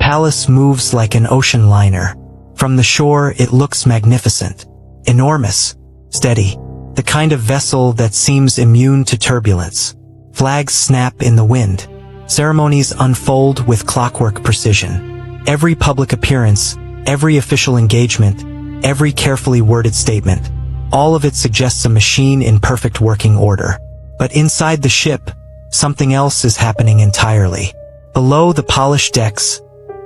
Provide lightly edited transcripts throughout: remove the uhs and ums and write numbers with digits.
palace moves like an ocean liner. From the shore, it looks magnificent, enormous, steady, the kind of vessel that seems immune to turbulence. Flags snap in the wind. Ceremonies unfold with clockwork precision. Every public appearance, every official engagement, every carefully worded statement, all of it suggests a machine in perfect working order. But inside the ship, something else is happening entirely. Below the polished decks,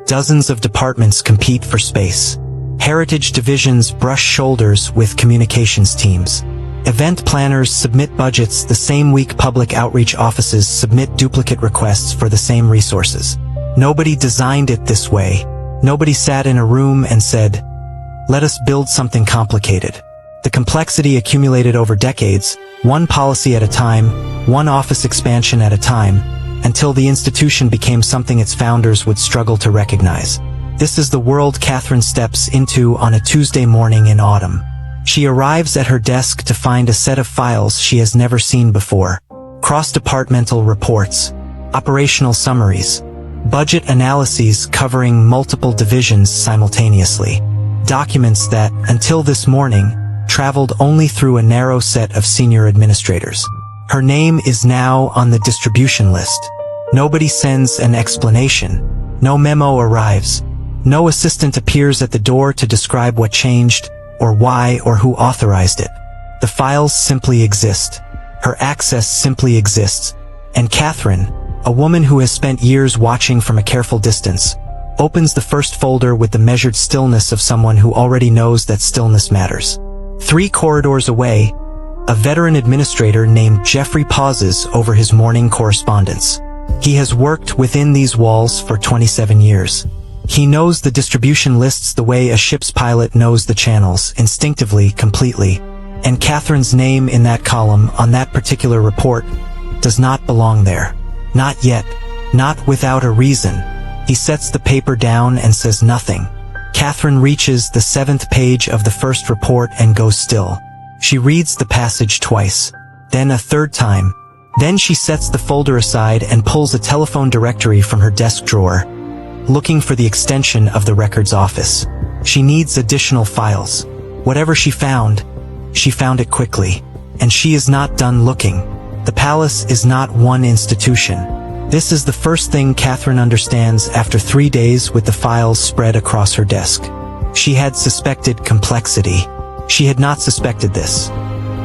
dozens of departments compete for space. Heritage divisions brush shoulders with communications teams. Event planners submit budgets the same week public outreach offices submit duplicate requests for the same resources. Nobody designed it this way. Nobody sat in a room and said, "Let us build something complicated." The complexity accumulated over decades, one policy at a time, one office expansion at a time, until the institution became something its founders would struggle to recognize. This is the world Catherine steps into on a Tuesday morning in autumn. She arrives at her desk to find a set of files she has never seen before. Cross-departmental reports, operational summaries, budget analyses covering multiple divisions simultaneously. Documents that, until this morning, traveled only through a narrow set of senior administrators. Her name is now on the distribution list. Nobody sends an explanation. No memo arrives. No assistant appears at the door to describe what changed, or why, or who authorized it. The files simply exist. Her access simply exists. And Catherine, a woman who has spent years watching from a careful distance, opens the first folder with the measured stillness of someone who already knows that stillness matters. 3 corridors away, a veteran administrator named Jeffrey pauses over his morning correspondence. He has worked within these walls for 27 years. He knows the distribution lists the way a ship's pilot knows the channels, instinctively, completely. And Catherine's name in that column, on that particular report, does not belong there. Not yet. Not without a reason. He sets the paper down and says nothing. Catherine reaches the 7th page of the first report and goes still. She reads the passage twice, then a 3rd time. Then she sets the folder aside and pulls a telephone directory from her desk drawer, looking for the extension of the records office. She needs additional files. Whatever she found it quickly. And she is not done looking. The palace is not one institution. This is the first thing Catherine understands after 3 days with the files spread across her desk. She had suspected complexity. She had not suspected this.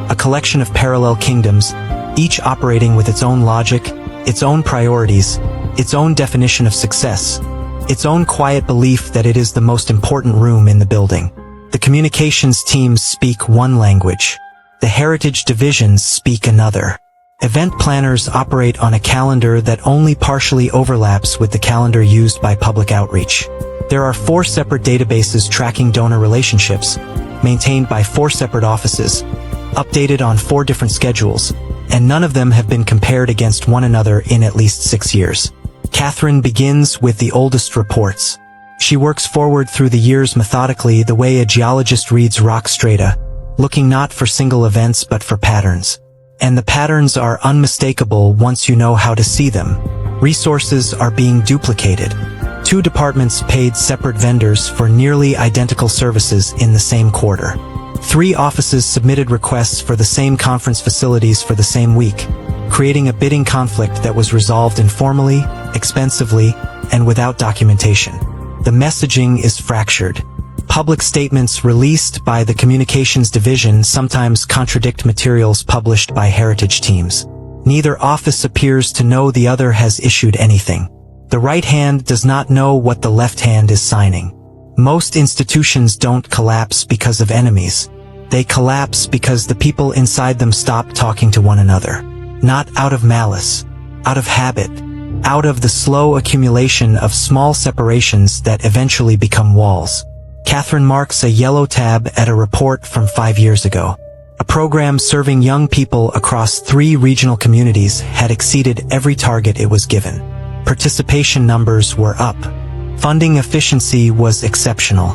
A collection of parallel kingdoms, each operating with its own logic, its own priorities, its own definition of success, its own quiet belief that it is the most important room in the building. The communications teams speak one language. The heritage divisions speak another. Event planners operate on a calendar that only partially overlaps with the calendar used by public outreach. There are 4 separate databases tracking donor relationships, maintained by 4 separate offices, updated on 4 different schedules, and none of them have been compared against one another in at least 6 years. Catherine begins with the oldest reports. She works forward through the years methodically the way a geologist reads rock strata, looking not for single events but for patterns. And the patterns are unmistakable once you know how to see them. Resources are being duplicated. 2 departments paid separate vendors for nearly identical services in the same quarter. 3 offices submitted requests for the same conference facilities for the same week, creating a bidding conflict that was resolved informally, expensively, and without documentation. The messaging is fractured. Public statements released by the communications division sometimes contradict materials published by heritage teams. Neither office appears to know the other has issued anything. The right hand does not know what the left hand is signing. Most institutions don't collapse because of enemies. They collapse because the people inside them stop talking to one another. Not out of malice, out of habit, out of the slow accumulation of small separations that eventually become walls. Catherine marks a yellow tab at a report from 5 years ago. A program serving young people across 3 regional communities had exceeded every target it was given. Participation numbers were up. Funding efficiency was exceptional.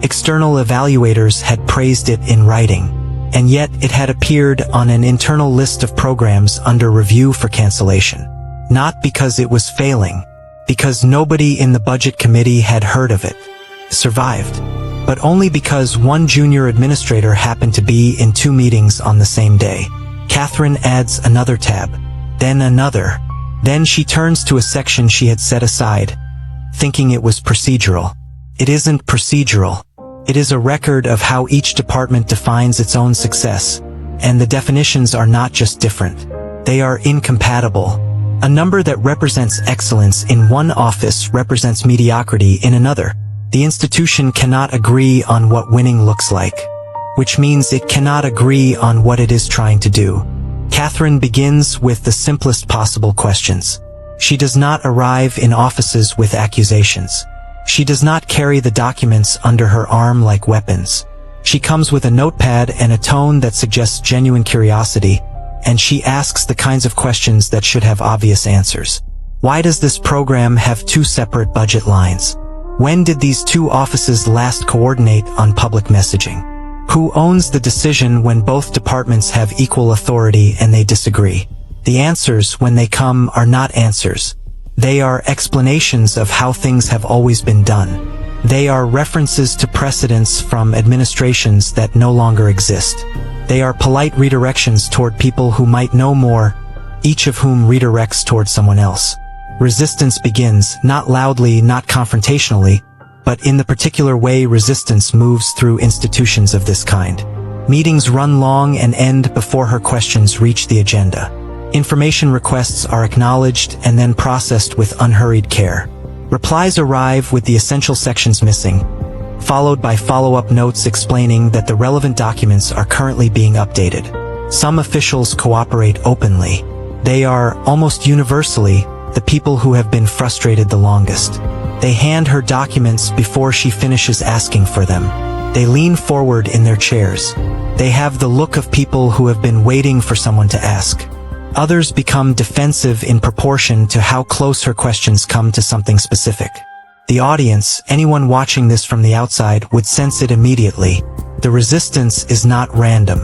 External evaluators had praised it in writing. And yet it had appeared on an internal list of programs under review for cancellation. Not because it was failing, because nobody in the budget committee had heard of it. Survived. But only because one junior administrator happened to be in 2 meetings on the same day. Catherine adds another tab, then another. Then she turns to a section she had set aside, thinking it was procedural. It isn't procedural. It is a record of how each department defines its own success, and the definitions are not just different. They are incompatible. A number that represents excellence in one office represents mediocrity in another. The institution cannot agree on what winning looks like, which means it cannot agree on what it is trying to do. Catherine begins with the simplest possible questions. She does not arrive in offices with accusations. She does not carry the documents under her arm like weapons. She comes with a notepad and a tone that suggests genuine curiosity, and she asks the kinds of questions that should have obvious answers. Why does this program have 2 separate budget lines? When did these 2 offices last coordinate on public messaging? Who owns the decision when both departments have equal authority and they disagree? The answers, when they come, are not answers. They are explanations of how things have always been done. They are references to precedents from administrations that no longer exist. They are polite redirections toward people who might know more, each of whom redirects toward someone else. Resistance begins, not loudly, not confrontationally, but in the particular way resistance moves through institutions of this kind. Meetings run long and end before her questions reach the agenda. Information requests are acknowledged and then processed with unhurried care. Replies arrive with the essential sections missing, followed by follow-up notes explaining that the relevant documents are currently being updated. Some officials cooperate openly. They are, almost universally, the people who have been frustrated the longest. They hand her documents before she finishes asking for them. They lean forward in their chairs. They have the look of people who have been waiting for someone to ask. Others become defensive in proportion to how close her questions come to something specific. The audience, anyone watching this from the outside, would sense it immediately. The resistance is not random.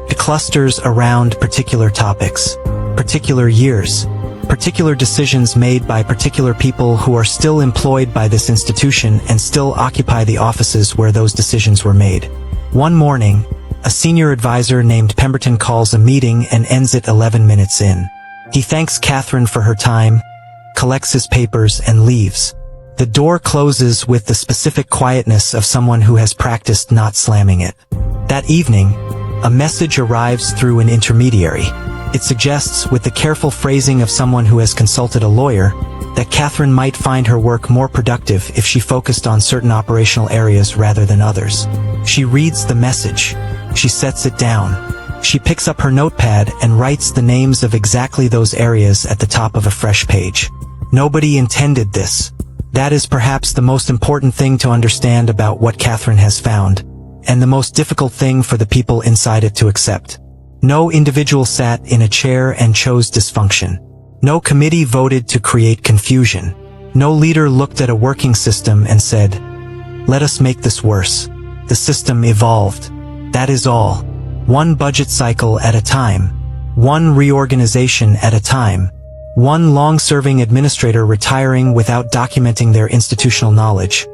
It clusters around particular topics, particular years, particular decisions made by particular people who are still employed by this institution and still occupy the offices where those decisions were made. One morning, a senior advisor named Pemberton calls a meeting and ends it 11 minutes in. He thanks Catherine for her time, collects his papers, and leaves. The door closes with the specific quietness of someone who has practiced not slamming it. That evening, a message arrives through an intermediary. It suggests, with the careful phrasing of someone who has consulted a lawyer, that Catherine might find her work more productive if she focused on certain operational areas rather than others. She reads the message. She sets it down. She picks up her notepad and writes the names of exactly those areas at the top of a fresh page. Nobody intended this. That is perhaps the most important thing to understand about what Catherine has found, and the most difficult thing for the people inside it to accept. No individual sat in a chair and chose dysfunction. No committee voted to create confusion. No leader looked at a working system and said, "Let us make this worse." The system evolved. That is all. One budget cycle at a time. One reorganization at a time. One long-serving administrator retiring without documenting their institutional knowledge,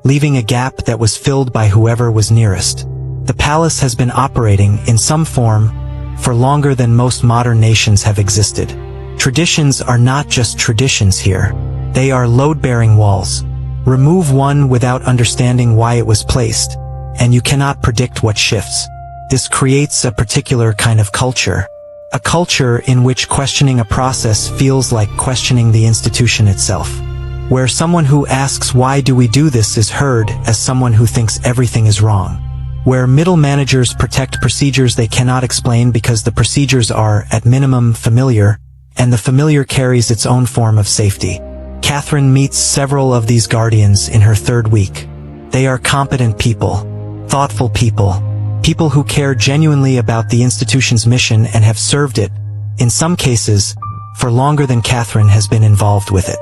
leaving a gap that was filled by whoever was nearest. The palace has been operating, in some form, for longer than most modern nations have existed. Traditions are not just traditions here. They are load-bearing walls. Remove one without understanding why it was placed, and you cannot predict what shifts. This creates a particular kind of culture. A culture in which questioning a process feels like questioning the institution itself. Where someone who asks "why do we do this" is heard as someone who thinks everything is wrong. Where middle managers protect procedures they cannot explain because the procedures are, at minimum, familiar, and the familiar carries its own form of safety. Catherine meets several of these guardians in her third week. They are competent people, thoughtful people, people who care genuinely about the institution's mission and have served it, in some cases, for longer than Catherine has been involved with it.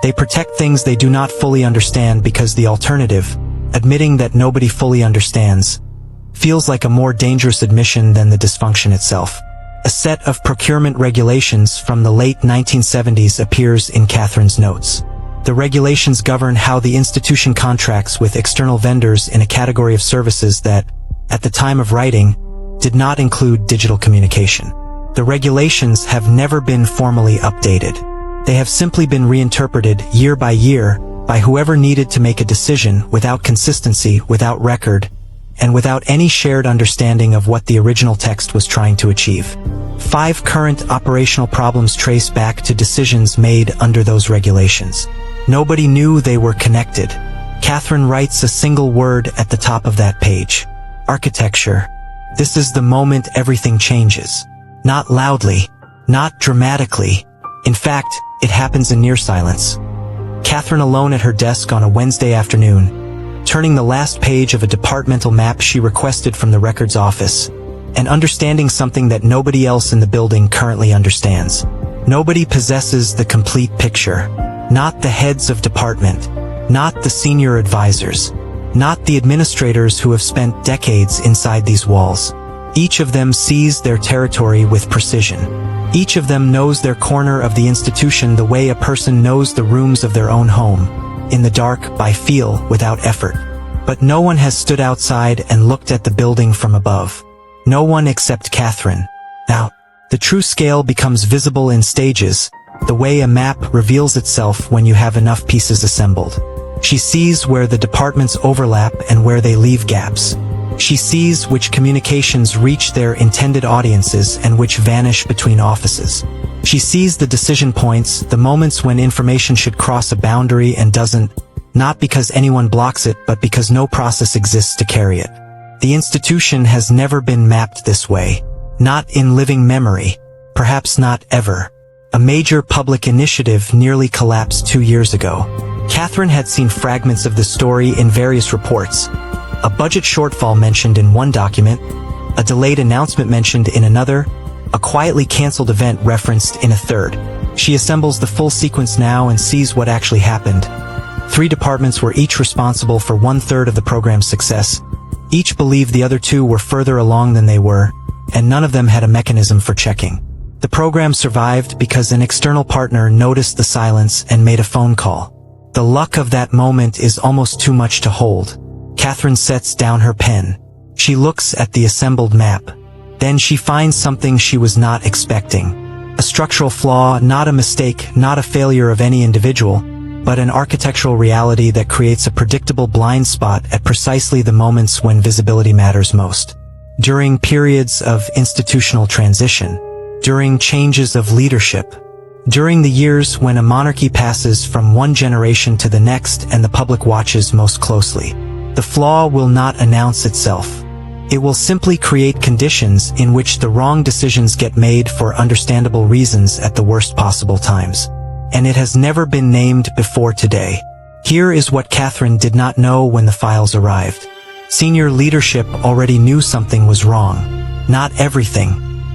They protect things they do not fully understand because the alternative, admitting that nobody fully understands, feels like a more dangerous admission than the dysfunction itself. A set of procurement regulations from the late 1970s appears in Catherine's notes. The regulations govern how the institution contracts with external vendors in a category of services that, at the time of writing, did not include digital communication. The regulations have never been formally updated. They have simply been reinterpreted year by year by whoever needed to make a decision without consistency, without record, and without any shared understanding of what the original text was trying to achieve. 5 current operational problems trace back to decisions made under those regulations. Nobody knew they were connected. Catherine writes a single word at the top of that page. Architecture. This is the moment everything changes. Not loudly, not dramatically. In fact, it happens in near silence. Catherine alone at her desk on a Wednesday afternoon, turning the last page of a departmental map she requested from the records office, and understanding something that nobody else in the building currently understands. Nobody possesses the complete picture. Not the heads of department, not the senior advisors, not the administrators who have spent decades inside these walls. Each of them sees their territory with precision. Each of them knows their corner of the institution the way a person knows the rooms of their own home, in the dark, by feel, without effort. But no one has stood outside and looked at the building from above. No one except Catherine. Now, the true scale becomes visible in stages, the way a map reveals itself when you have enough pieces assembled. She sees where the departments overlap and where they leave gaps. She sees which communications reach their intended audiences and which vanish between offices. She sees the decision points, the moments when information should cross a boundary and doesn't, not because anyone blocks it but because no process exists to carry it. The institution has never been mapped this way. Not in living memory. Perhaps not ever. A major public initiative nearly collapsed 2 years ago. Catherine had seen fragments of the story in various reports. A budget shortfall mentioned in one document, a delayed announcement mentioned in another, a quietly canceled event referenced in a third. She assembles the full sequence now and sees what actually happened. 3 departments were each responsible for 1/3 of the program's success. Each believed the other 2 were further along than they were, and none of them had a mechanism for checking. The program survived because an external partner noticed the silence and made a phone call. The luck of that moment is almost too much to hold. Catherine sets down her pen. She looks at the assembled map. Then she finds something she was not expecting. A structural flaw, not a mistake, not a failure of any individual, but an architectural reality that creates a predictable blind spot at precisely the moments when visibility matters most. During periods of institutional transition, during changes of leadership, during the years when a monarchy passes from one generation to the next and the public watches most closely. The flaw will not announce itself. It will simply create conditions in which the wrong decisions get made for understandable reasons at the worst possible times. And it has never been named before today. Here is what Catherine did not know when the files arrived. Senior leadership already knew something was wrong. Not everything.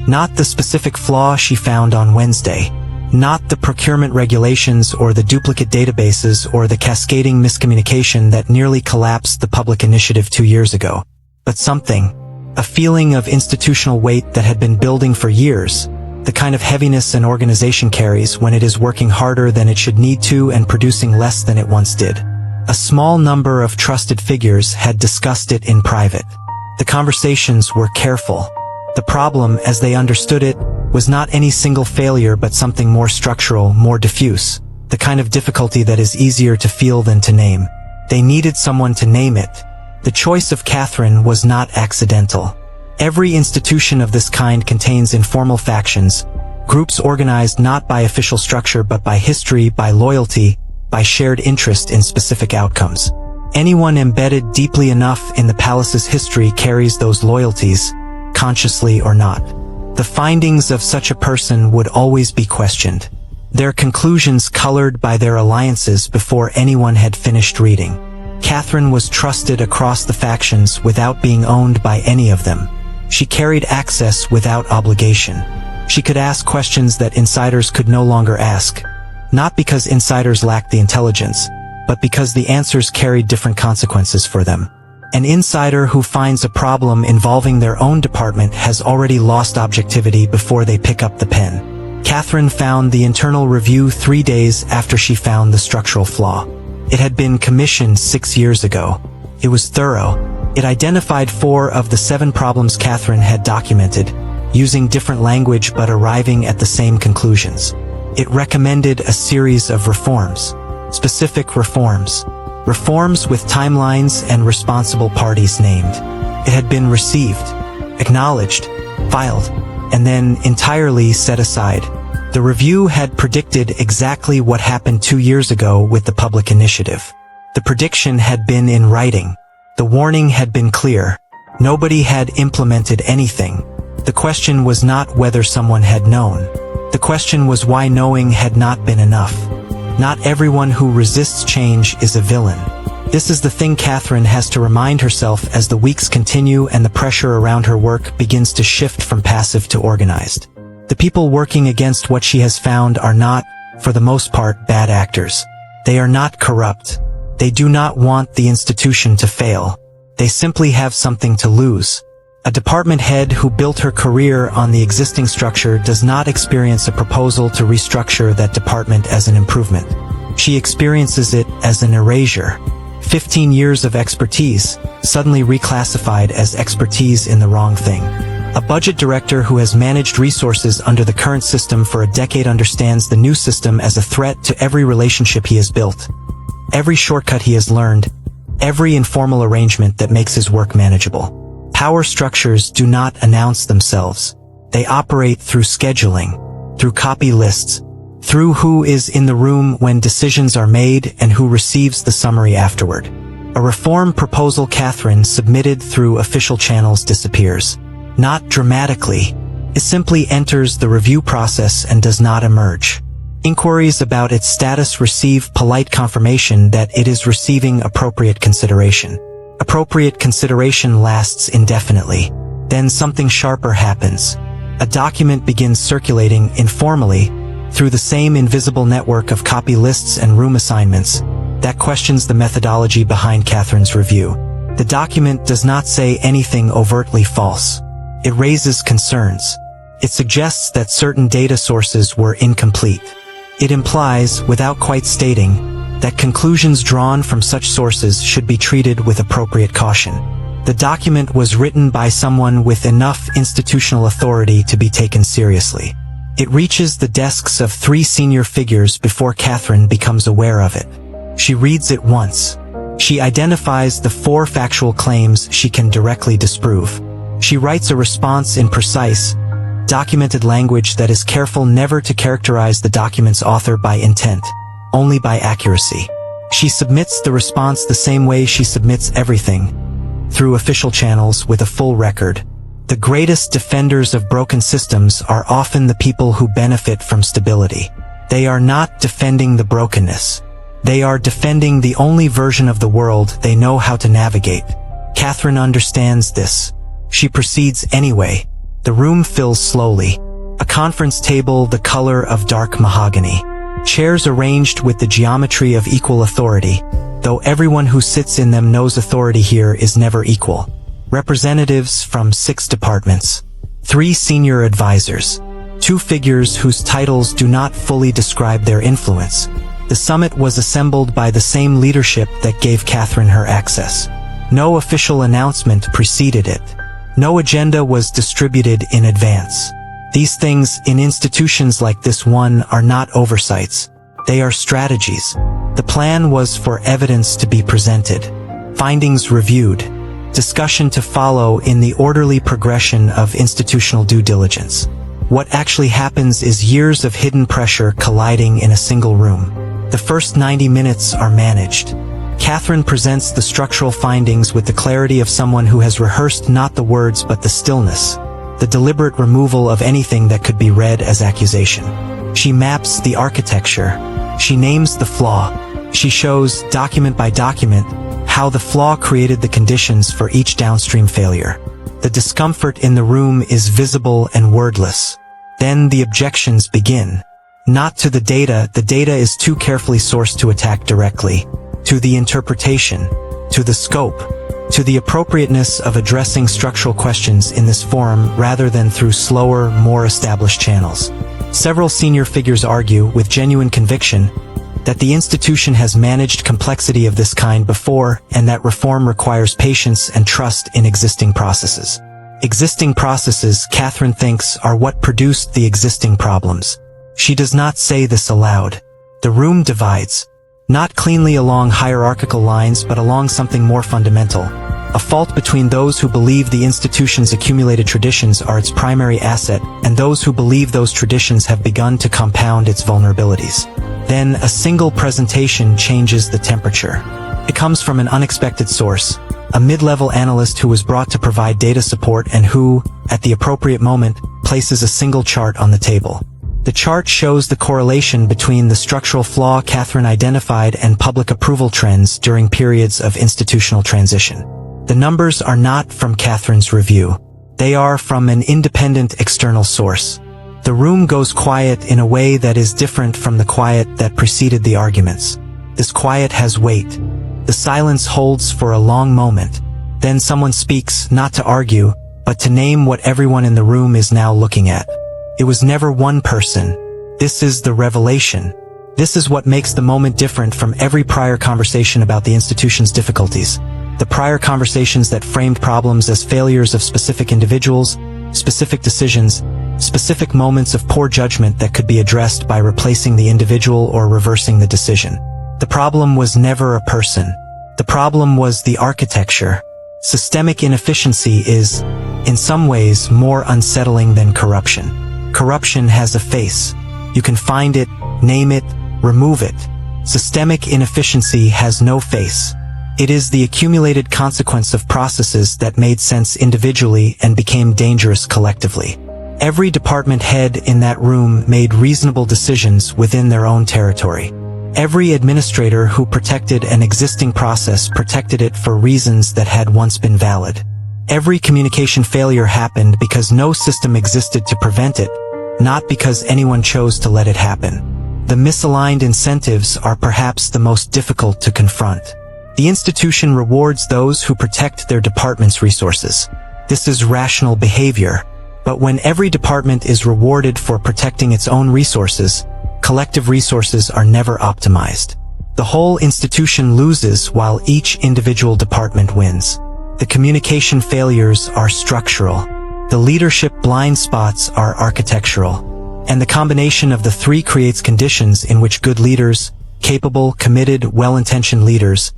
Not the specific flaw she found on Wednesday. Not the procurement regulations or the duplicate databases or the cascading miscommunication that nearly collapsed the public initiative 2 years ago. But something. A feeling of institutional weight that had been building for years. The kind of heaviness an organization carries when it is working harder than it should need to and producing less than it once did. A small number of trusted figures had discussed it in private. The conversations were careful. The problem, as they understood it, was not any single failure but something more structural, more diffuse, the kind of difficulty that is easier to feel than to name. They needed someone to name it. The choice of Catherine was not accidental. Every institution of this kind contains informal factions, groups organized not by official structure but by history, by loyalty, by shared interest in specific outcomes. Anyone embedded deeply enough in the palace's history carries those loyalties, consciously or not. The findings of such a person would always be questioned. Their conclusions colored by their alliances before anyone had finished reading. Catherine was trusted across the factions without being owned by any of them. She carried access without obligation. She could ask questions that insiders could no longer ask, not because insiders lacked the intelligence, but because the answers carried different consequences for them. An insider who finds a problem involving their own department has already lost objectivity before they pick up the pen. Catherine found the internal review 3 days after she found the structural flaw. It had been commissioned 6 years ago. It was thorough. It identified 4 of the 7 problems Catherine had documented, using different language but arriving at the same conclusions. It recommended a series of reforms. Specific reforms. Reforms with timelines and responsible parties named. It had been received, acknowledged, filed, and then entirely set aside. The review had predicted exactly what happened 2 years ago with the public initiative. The prediction had been in writing. The warning had been clear. Nobody had implemented anything. The question was not whether someone had known. The question was why knowing had not been enough. Not everyone who resists change is a villain. This is the thing Catherine has to remind herself as the weeks continue and the pressure around her work begins to shift from passive to organized. The people working against what she has found are not, for the most part, bad actors. They are not corrupt. They do not want the institution to fail. They simply have something to lose. A department head who built her career on the existing structure does not experience a proposal to restructure that department as an improvement. She experiences it as an erasure. 15 years of expertise, suddenly reclassified as expertise in the wrong thing. A budget director who has managed resources under the current system for a decade understands the new system as a threat to every relationship he has built, every shortcut he has learned, every informal arrangement that makes his work manageable. Power structures do not announce themselves. They operate through scheduling, through copy lists, through who is in the room when decisions are made and who receives the summary afterward. A reform proposal Catherine submitted through official channels disappears. Not dramatically. It simply enters the review process and does not emerge. Inquiries about its status receive polite confirmation that it is receiving appropriate consideration. Appropriate consideration lasts indefinitely. Then something sharper happens. A document begins circulating informally through the same invisible network of copy lists and room assignments that questions the methodology behind Catherine's review. The document does not say anything overtly false. It raises concerns. It suggests that certain data sources were incomplete. It implies, without quite stating, that conclusions drawn from such sources should be treated with appropriate caution. The document was written by someone with enough institutional authority to be taken seriously. It reaches the desks of 3 senior figures before Catherine becomes aware of it. She reads it once. She identifies the 4 factual claims she can directly disprove. She writes a response in precise, documented language that is careful never to characterize the document's author by intent, only by accuracy. She submits the response the same way she submits everything, through official channels with a full record. The greatest defenders of broken systems are often the people who benefit from stability. They are not defending the brokenness. They are defending the only version of the world they know how to navigate. Catherine understands this. She proceeds anyway. The room fills slowly. A conference table the color of dark mahogany. Chairs arranged with the geometry of equal authority, though everyone who sits in them knows authority here is never equal. Representatives from 6 departments. 3 senior advisors. 2 figures whose titles do not fully describe their influence. The summit was assembled by the same leadership that gave Catherine her access. No official announcement preceded it. No agenda was distributed in advance. These things in institutions like this one are not oversights. They are strategies. The plan was for evidence to be presented, findings reviewed, discussion to follow in the orderly progression of institutional due diligence. What actually happens is years of hidden pressure colliding in a single room. The first 90 minutes are managed. Catherine presents the structural findings with the clarity of someone who has rehearsed not the words but the stillness, the deliberate removal of anything that could be read as accusation. She maps the architecture. She names the flaw. She shows, document by document, how the flaw created the conditions for each downstream failure. The discomfort in the room is visible and wordless. Then the objections begin. Not to the data is too carefully sourced to attack directly. To the interpretation, to the scope, to the appropriateness of addressing structural questions in this forum rather than through slower, more established channels. Several senior figures argue, with genuine conviction, that the institution has managed complexity of this kind before and that reform requires patience and trust in existing processes. Existing processes, Catherine thinks, are what produced the existing problems. She does not say this aloud. The room divides, not cleanly along hierarchical lines but along something more fundamental, a fault between those who believe the institution's accumulated traditions are its primary asset and those who believe those traditions have begun to compound its vulnerabilities. Then a single presentation changes the temperature. It comes from an unexpected source, a mid-level analyst who was brought to provide data support and who, at the appropriate moment, places a single chart on the table. The chart shows the correlation between the structural flaw Catherine identified and public approval trends during periods of institutional transition. The numbers are not from Catherine's review. They are from an independent external source. The room goes quiet in a way that is different from the quiet that preceded the arguments. This quiet has weight. The silence holds for a long moment. Then someone speaks, not to argue, but to name what everyone in the room is now looking at. It was never one person. This is the revelation. This is what makes the moment different from every prior conversation about the institution's difficulties. The prior conversations that framed problems as failures of specific individuals, specific decisions, specific moments of poor judgment that could be addressed by replacing the individual or reversing the decision. The problem was never a person. The problem was the architecture. Systemic inefficiency is, in some ways, more unsettling than corruption. Corruption has a face. You can find it, name it, remove it. Systemic inefficiency has no face. It is the accumulated consequence of processes that made sense individually and became dangerous collectively. Every department head in that room made reasonable decisions within their own territory. Every administrator who protected an existing process protected it for reasons that had once been valid. Every communication failure happened because no system existed to prevent it, not because anyone chose to let it happen. The misaligned incentives are perhaps the most difficult to confront. The institution rewards those who protect their department's resources. This is rational behavior. But when every department is rewarded for protecting its own resources, collective resources are never optimized. The whole institution loses while each individual department wins. The communication failures are structural. The leadership blind spots are architectural. And the combination of the three creates conditions in which good leaders, capable, committed, well-intentioned leaders,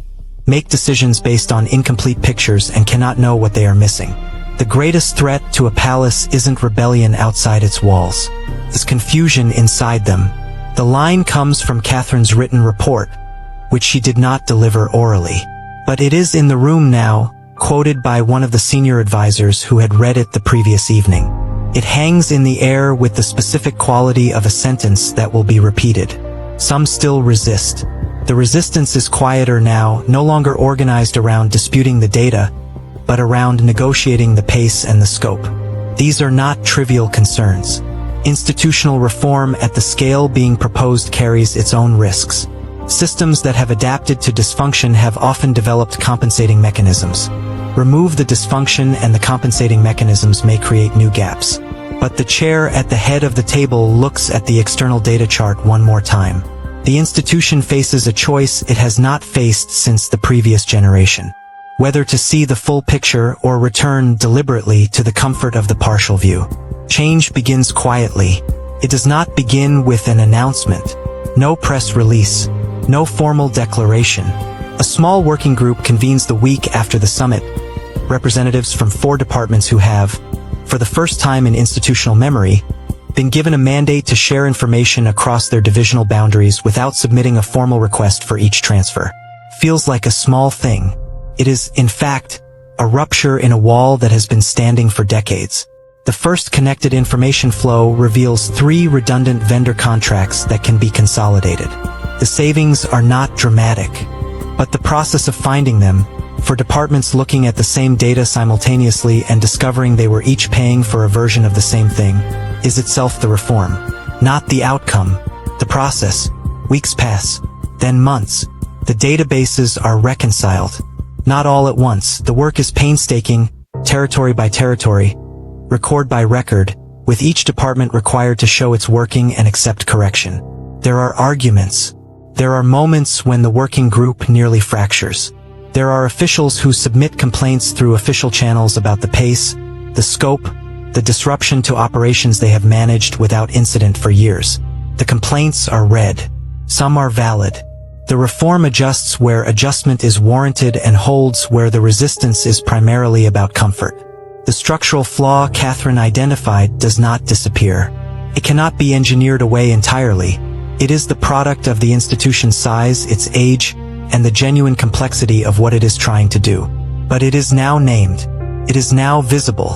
make decisions based on incomplete pictures and cannot know what they are missing. The greatest threat to a palace isn't rebellion outside its walls. It's confusion inside them. The line comes from Catherine's written report, which she did not deliver orally. But it is in the room now, quoted by one of the senior advisors who had read it the previous evening. It hangs in the air with the specific quality of a sentence that will be repeated. Some still resist. The resistance is quieter now, no longer organized around disputing the data, but around negotiating the pace and the scope. These are not trivial concerns. Institutional reform at the scale being proposed carries its own risks. Systems that have adapted to dysfunction have often developed compensating mechanisms. Remove the dysfunction and the compensating mechanisms may create new gaps. But the chair at the head of the table looks at the external data chart one more time. The institution faces a choice it has not faced since the previous generation. Whether to see the full picture or return deliberately to the comfort of the partial view. Change begins quietly. It does not begin with an announcement. No press release. No formal declaration. A small working group convenes the week after the summit. Representatives from 4 departments who have, for the first time in institutional memory, been given a mandate to share information across their divisional boundaries without submitting a formal request for each transfer. Feels like a small thing. It is, in fact, a rupture in a wall that has been standing for decades. The first connected information flow reveals 3 redundant vendor contracts that can be consolidated. The savings are not dramatic, but the process of finding them, for departments looking at the same data simultaneously and discovering they were each paying for a version of the same thing, is itself the reform. Not the outcome, the process. Weeks pass, then months. The databases are reconciled. Not all at once. The work is painstaking, territory by territory, record by record, with each department required to show its working and accept correction. There are arguments. There are moments when the working group nearly fractures. There are officials who submit complaints through official channels about the pace, the scope, the disruption to operations they have managed without incident for years. The complaints are read. Some are valid. The reform adjusts where adjustment is warranted and holds where the resistance is primarily about comfort. The structural flaw Catherine identified does not disappear. It cannot be engineered away entirely. It is the product of the institution's size, its age, and the genuine complexity of what it is trying to do. But it is now named. It is now visible.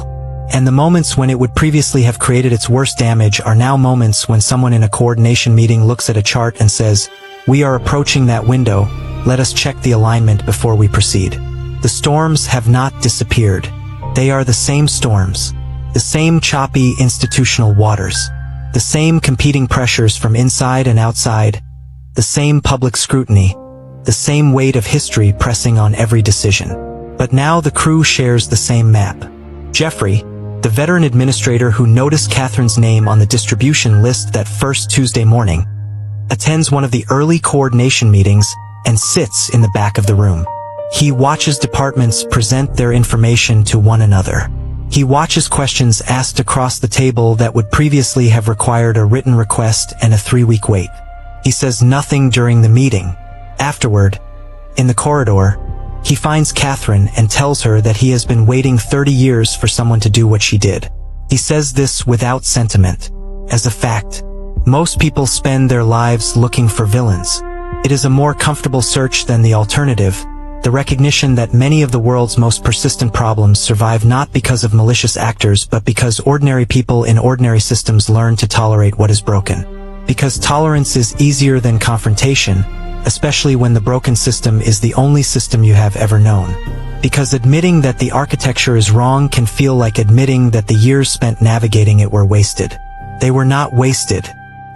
And the moments when it would previously have created its worst damage are now moments when someone in a coordination meeting looks at a chart and says, "We are approaching that window, let us check the alignment before we proceed." The storms have not disappeared. They are the same storms, the same choppy institutional waters, the same competing pressures from inside and outside, the same public scrutiny, the same weight of history pressing on every decision. But now the crew shares the same map. Jeffrey, the veteran administrator who noticed Catherine's name on the distribution list that first Tuesday morning, attends one of the early coordination meetings and sits in the back of the room. He watches departments present their information to one another. He watches questions asked across the table that would previously have required a written request and a 3-week wait. He says nothing during the meeting. Afterward, in the corridor, he finds Catherine and tells her that he has been waiting 30 years for someone to do what she did. He says this without sentiment. As a fact, most people spend their lives looking for villains. It is a more comfortable search than the alternative, the recognition that many of the world's most persistent problems survive not because of malicious actors but because ordinary people in ordinary systems learn to tolerate what is broken. Because tolerance is easier than confrontation, especially when the broken system is the only system you have ever known. Because admitting that the architecture is wrong can feel like admitting that the years spent navigating it were wasted. They were not wasted.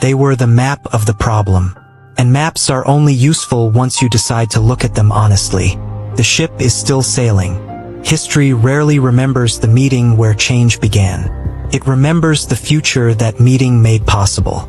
They were the map of the problem. And maps are only useful once you decide to look at them honestly. The ship is still sailing. History rarely remembers the meeting where change began. It remembers the future that meeting made possible.